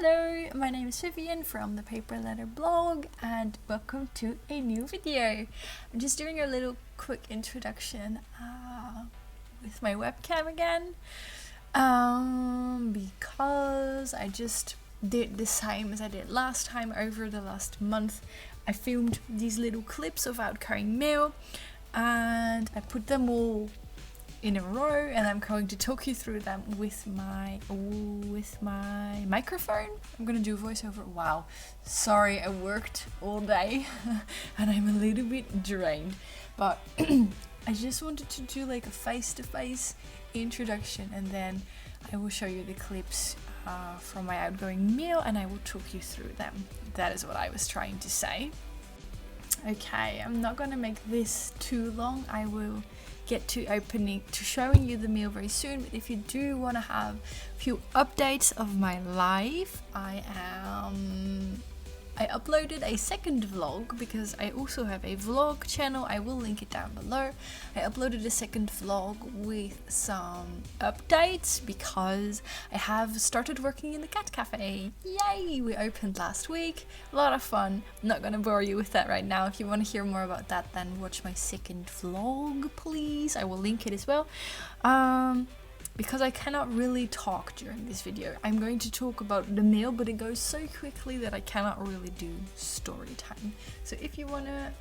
Hello, my name is Vivian from ThePaperLetterBlog and welcome to a new video. I'm just doing a little quick introduction with my webcam again because I just did the same as I did last time. Over the last month I filmed these little clips of outgoing mail and I put them all in a row, and I'm going to talk you through them with my microphone. I'm gonna do a voiceover. Wow, sorry, I worked all day and I'm a little bit drained, but I just wanted to do like a face-to-face introduction, and then I will show you the clips from my outgoing mail and I will talk you through them. That is what I was trying to say. Okay, I'm not gonna make this too long. I will get to showing you the mail very soon, but if you do want to have a few updates of my life, I uploaded a second vlog because I also have a vlog channel. I will link it down below. I uploaded a second vlog with some updates because I have started working in the cat cafe. Yay! We opened last week. A lot of fun. I'm not gonna bore you with that right now. If you want to hear more about that, then watch my second vlog, please. I will link it as well. Because I cannot really talk during this video. I'm going to talk about the mail, but it goes so quickly that I cannot really do story time. So if you want to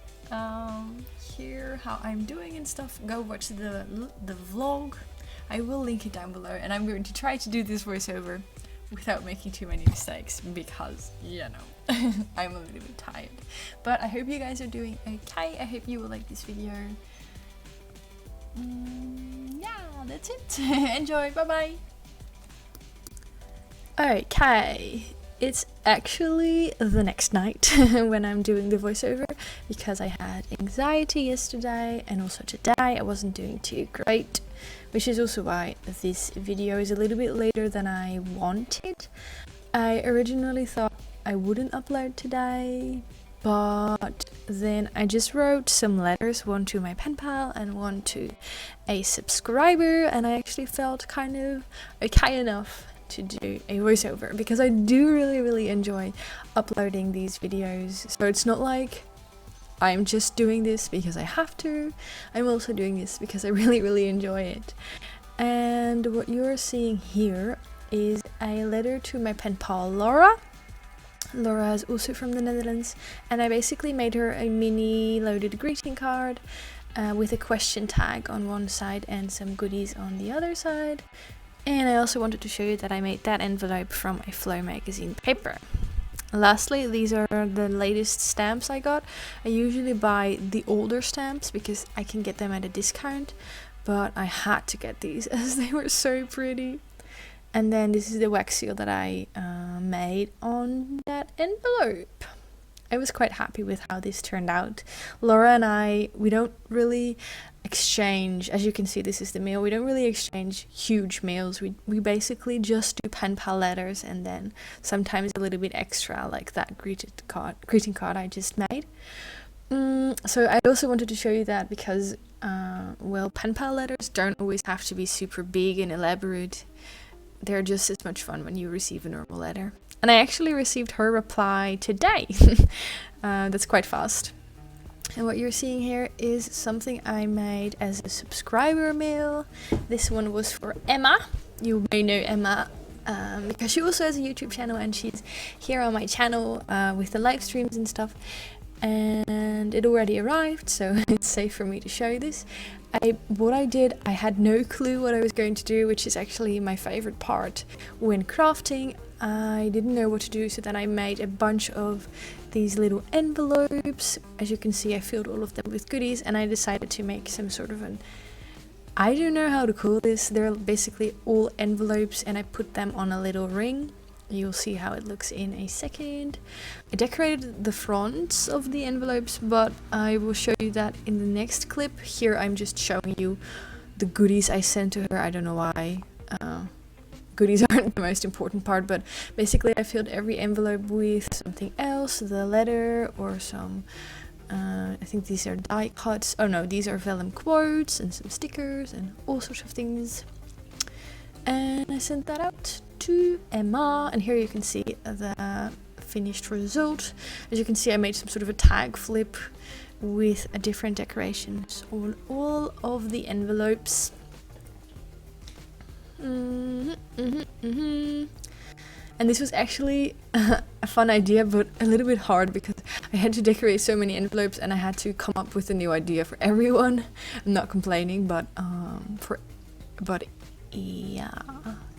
hear how I'm doing and stuff, go watch the vlog. I will link it down below, and I'm going to try to do this voiceover without making too many mistakes because, you know, I'm a little bit tired. But I hope you guys are doing okay. I hope you will like this video. Yeah, that's it. Enjoy, bye bye. Okay, it's actually the next night when I'm doing the voiceover because I had anxiety yesterday and also today I wasn't doing too great, which is also why this video is a little bit later than I wanted. I originally thought I wouldn't upload today, but then I just wrote some letters, one to my Penpal and one to a subscriber, and I actually felt kind of okay enough to do a voiceover because I do really enjoy uploading these videos. So it's not like I'm just doing this because I have to. I'm also doing this because I really enjoy it. And what you're seeing here is a letter to my Penpal Laura. Laura is also from the Netherlands, and I basically made her a mini loaded greeting card with a question tag on one side and some goodies on the other side. And I also wanted to show you that I made that envelope from a Flow magazine paper. Lastly, these are the latest stamps I got. I usually buy the older stamps because I can get them at a discount, but I had to get these as they were so pretty. And then this is the wax seal that I made on that envelope. I was quite happy with how this turned out. Laura and I, we don't really exchange, as you can see, this is the mail. We don't really exchange huge mails. We basically just do Penpal letters and then sometimes a little bit extra, like that greeting card I just made. So I also wanted to show you that because, well, Penpal letters don't always have to be super big and elaborate. They're just as much fun when you receive a normal letter. And I actually received her reply today. That's quite fast. And what you're seeing here is something I made as a subscriber mail. This one was for Emma. You may know Emma because she also has a YouTube channel and she's here on my channel with the live streams and stuff. And it already arrived, so it's safe for me to show this. What I did, I had no clue what I was going to do, which is actually my favorite part when crafting. I didn't know what to do, so then I made a bunch of these little envelopes. As you can see, I filled all of them with goodies, and I decided to make some sort of I don't know how to call this. They're basically all envelopes, and I put them on a little ring. You'll see how it looks in a second. I decorated the fronts of the envelopes, but I will show you that in the next clip. Here I'm just showing you the goodies I sent to her. I don't know why. Goodies aren't the most important part, but basically I filled every envelope with something else, the letter or some, I think these are die cuts. Oh no, these are vellum quotes and some stickers and all sorts of things. And I sent that out to Emma, and here you can see the finished result. As you can see, I made some sort of a tag flip with a different decorations on all of the envelopes. And this was actually a fun idea, but a little bit hard because I had to decorate so many envelopes and I had to come up with a new idea for everyone. I'm not complaining, but yeah,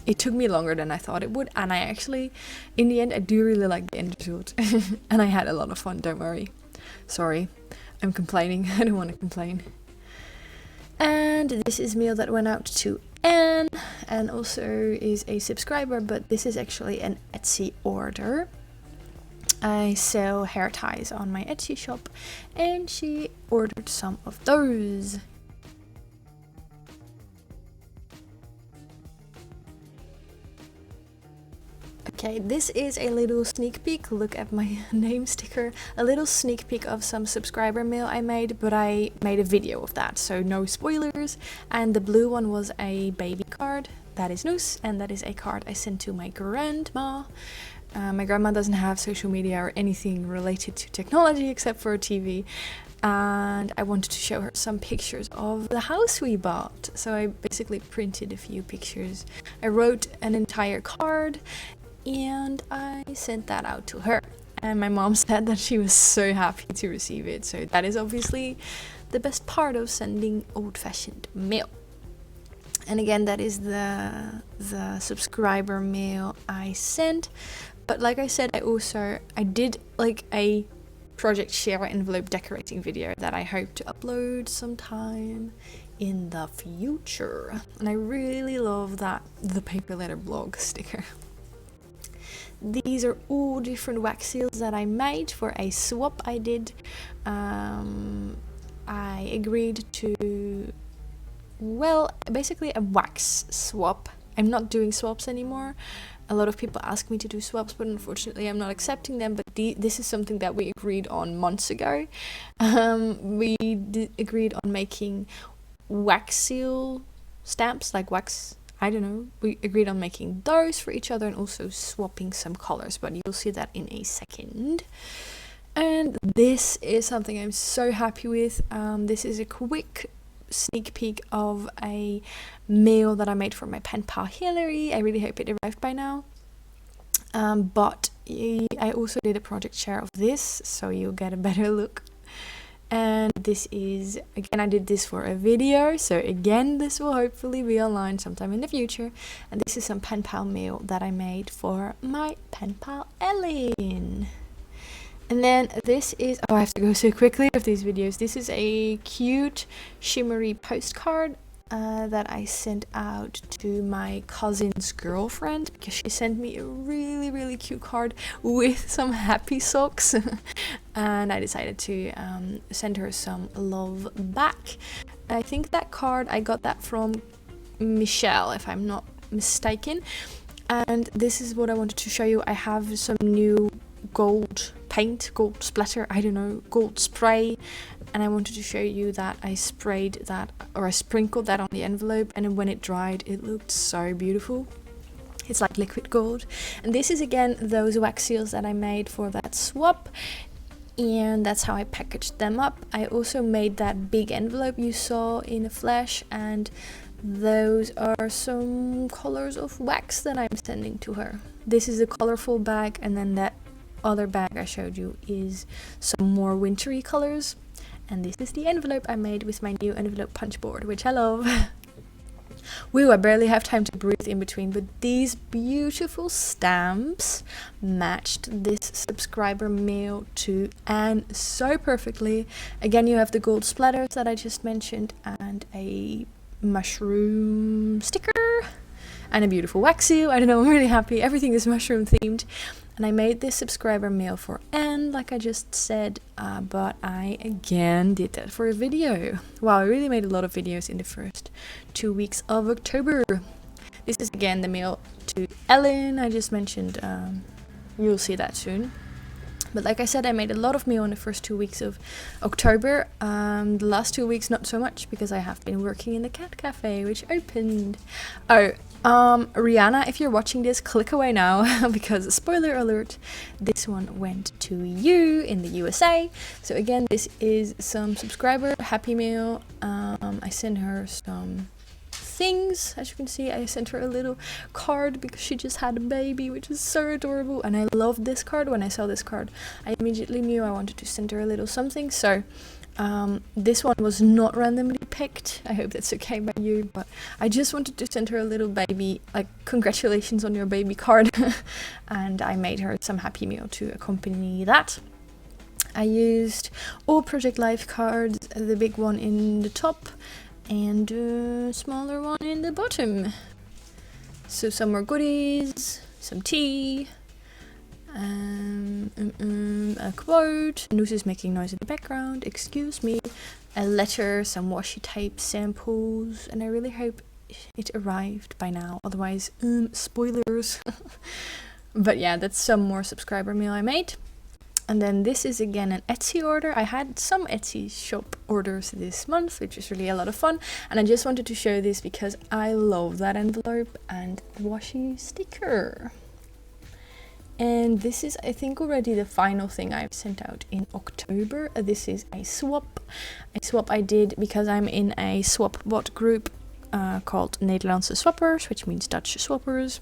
it took me longer than I thought it would, and I actually, in the end, I do really like the end result. And I had a lot of fun, don't worry. Sorry, I'm complaining. I don't want to complain. And this is mail that went out to Anne, and also is a subscriber, but this is actually an Etsy order. I sell hair ties on my Etsy shop, and she ordered some of those. Okay, this is a little sneak peek. Look at my name sticker. A little sneak peek of some subscriber mail I made, but I made a video of that, so no spoilers. And the blue one was a baby card. That is Noos, and that is a card I sent to my grandma. My grandma doesn't have social media or anything related to technology except for a TV. And I wanted to show her some pictures of the house we bought. So I basically printed a few pictures. I wrote an entire card and I sent that out to her, and my mom said that she was so happy to receive it. So that is obviously the best part of sending old-fashioned mail. And again, that is the subscriber mail I sent. But like I said, I did like a project share envelope decorating video that I hope to upload sometime in the future. And I really love that ThePaperLetterBlog sticker. These are all different wax seals that I made for a swap I did. I agreed to, well, basically a wax swap. I'm not doing swaps anymore. A lot of people ask me to do swaps, but unfortunately I'm not accepting them. But this is something that we agreed on months ago. We agreed on making wax seal stamps, like wax, I don't know, we agreed on making those for each other and also swapping some colors, but you'll see that in a second. And this is something I'm so happy with. This is a quick sneak peek of a mail that I made for my Penpal Hillary. I really hope it arrived by now. But I also did a project share of this, so you'll get a better look. And this is, again, I did this for a video, so again, this will hopefully be online sometime in the future. And this is some Penpal mail that I made for my Penpal Ellen. And then this is, oh, I have to go so quickly with these videos. This is a cute shimmery postcard that I sent out to my cousin's girlfriend, because she sent me a really, really cute card with some happy socks. And I decided to send her some love back. I think that card, I got that from Michelle, if I'm not mistaken. And this is what I wanted to show you. I have some new gold paint, gold splatter, I don't know, gold spray, and I wanted to show you that I sprayed that, or I sprinkled that on the envelope, and then when it dried it looked so beautiful. It's like liquid gold. And this is again those wax seals that I made for that swap, and that's how I packaged them up. I also made that big envelope you saw in a flash, and those are some colors of wax that I'm sending to her. This is a colorful bag, and then that other bag I showed you is some more wintry colors. And this is the envelope I made with my new envelope punch board, which I love. Woo, I barely have time to breathe in between, but these beautiful stamps matched this subscriber mail to Anne so perfectly. Again, you have the gold splatters that I just mentioned, and a mushroom sticker, and a beautiful wax seal. I don't know, I'm really happy. Everything is mushroom themed. And I made this subscriber mail for Anne, like I just said, but I again did that for a video. Wow, I really made a lot of videos in the first 2 weeks of October. This is again the mail to Ellen I just mentioned. You'll see that soon. But like I said, I made a lot of meal in the first 2 weeks of October. The last 2 weeks not so much, because I have been working in the cat cafe, which opened. Oh, Rihanna, if you're watching this, click away now, because spoiler alert, this one went to you in the USA. So again, this is some subscriber Happy Meal. I sent her some things. As you can see, I sent her a little card because she just had a baby, which is so adorable, and I loved this card. When I saw this card, I immediately knew I wanted to send her a little something. So this one was not randomly picked. I hope that's okay by you, but I just wanted to send her a little baby, like, congratulations on your baby card. And I made her some Happy Meal to accompany that. I used all Project Life cards, the big one in the top and a smaller one in the bottom. So some more goodies, some tea, a quote, Noose is making noise in the background, excuse me, a letter, some washi tape samples, and I really hope it arrived by now, otherwise spoilers. But yeah, that's some more subscriber meal I made. And then this is again an Etsy order. I had some Etsy shop orders this month, which is really a lot of fun. And I just wanted to show this because I love that envelope and washi sticker. And this is, I think, already the final thing I've sent out in October. This is a swap. A swap I did because I'm in a swap bot group called Nederlandse Swappers, which means Dutch swappers.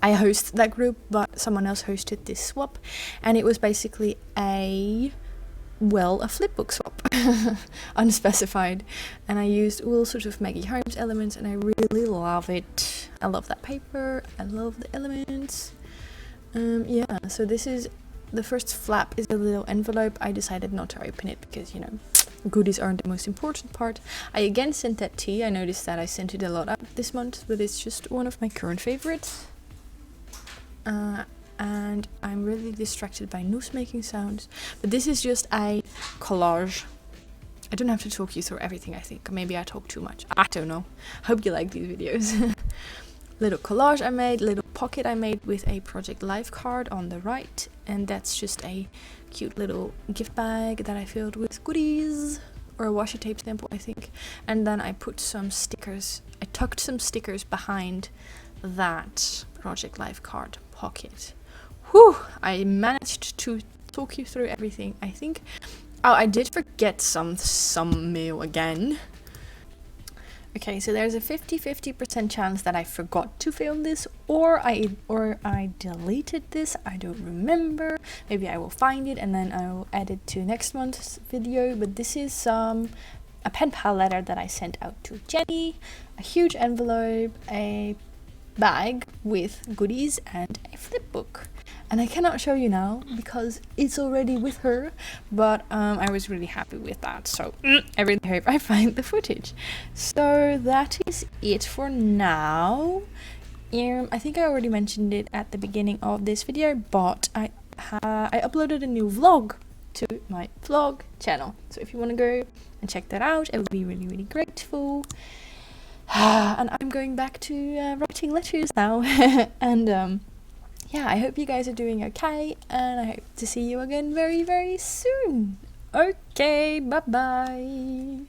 I host that group, but someone else hosted this swap, and it was basically a flipbook swap, unspecified, and I used all sorts of Maggie Holmes elements, and I really love it. I love that paper, I love the elements. Yeah, so this is, the first flap is a little envelope. I decided not to open it because, you know, goodies aren't the most important part. I again sent that tea. I noticed that I sent it a lot out this month, but it's just one of my current favorites. And I'm really distracted by noose making sounds, but this is just a collage. I don't have to talk you through everything, I think. Maybe I talk too much, I don't know. Hope you like these videos. Little collage I made, little pocket I made with a Project Life card on the right, and that's just a cute little gift bag that I filled with goodies, or a washi tape sample, I think. And then I put some stickers, I tucked some stickers behind that Project Life card pocket. Whew, I managed to talk you through everything, I think. Oh, I did forget some mail again. Okay, so there's a 50% chance that I forgot to film this, or I deleted this. I don't remember. Maybe I will find it and then I will add it to next month's video. But this is a Penpal letter that I sent out to Jenny, a huge envelope, a bag with goodies, and a flip book. And I cannot show you now because it's already with her, but I was really happy with that, so I really hope I find the footage. So that is it for now. I think I already mentioned it at the beginning of this video, but I uploaded a new vlog to my vlog channel, so if you want to go and check that out, I would be really grateful. And I'm going back to writing letters now. And yeah, I hope you guys are doing okay, and I hope to see you again very soon. Okay, bye bye.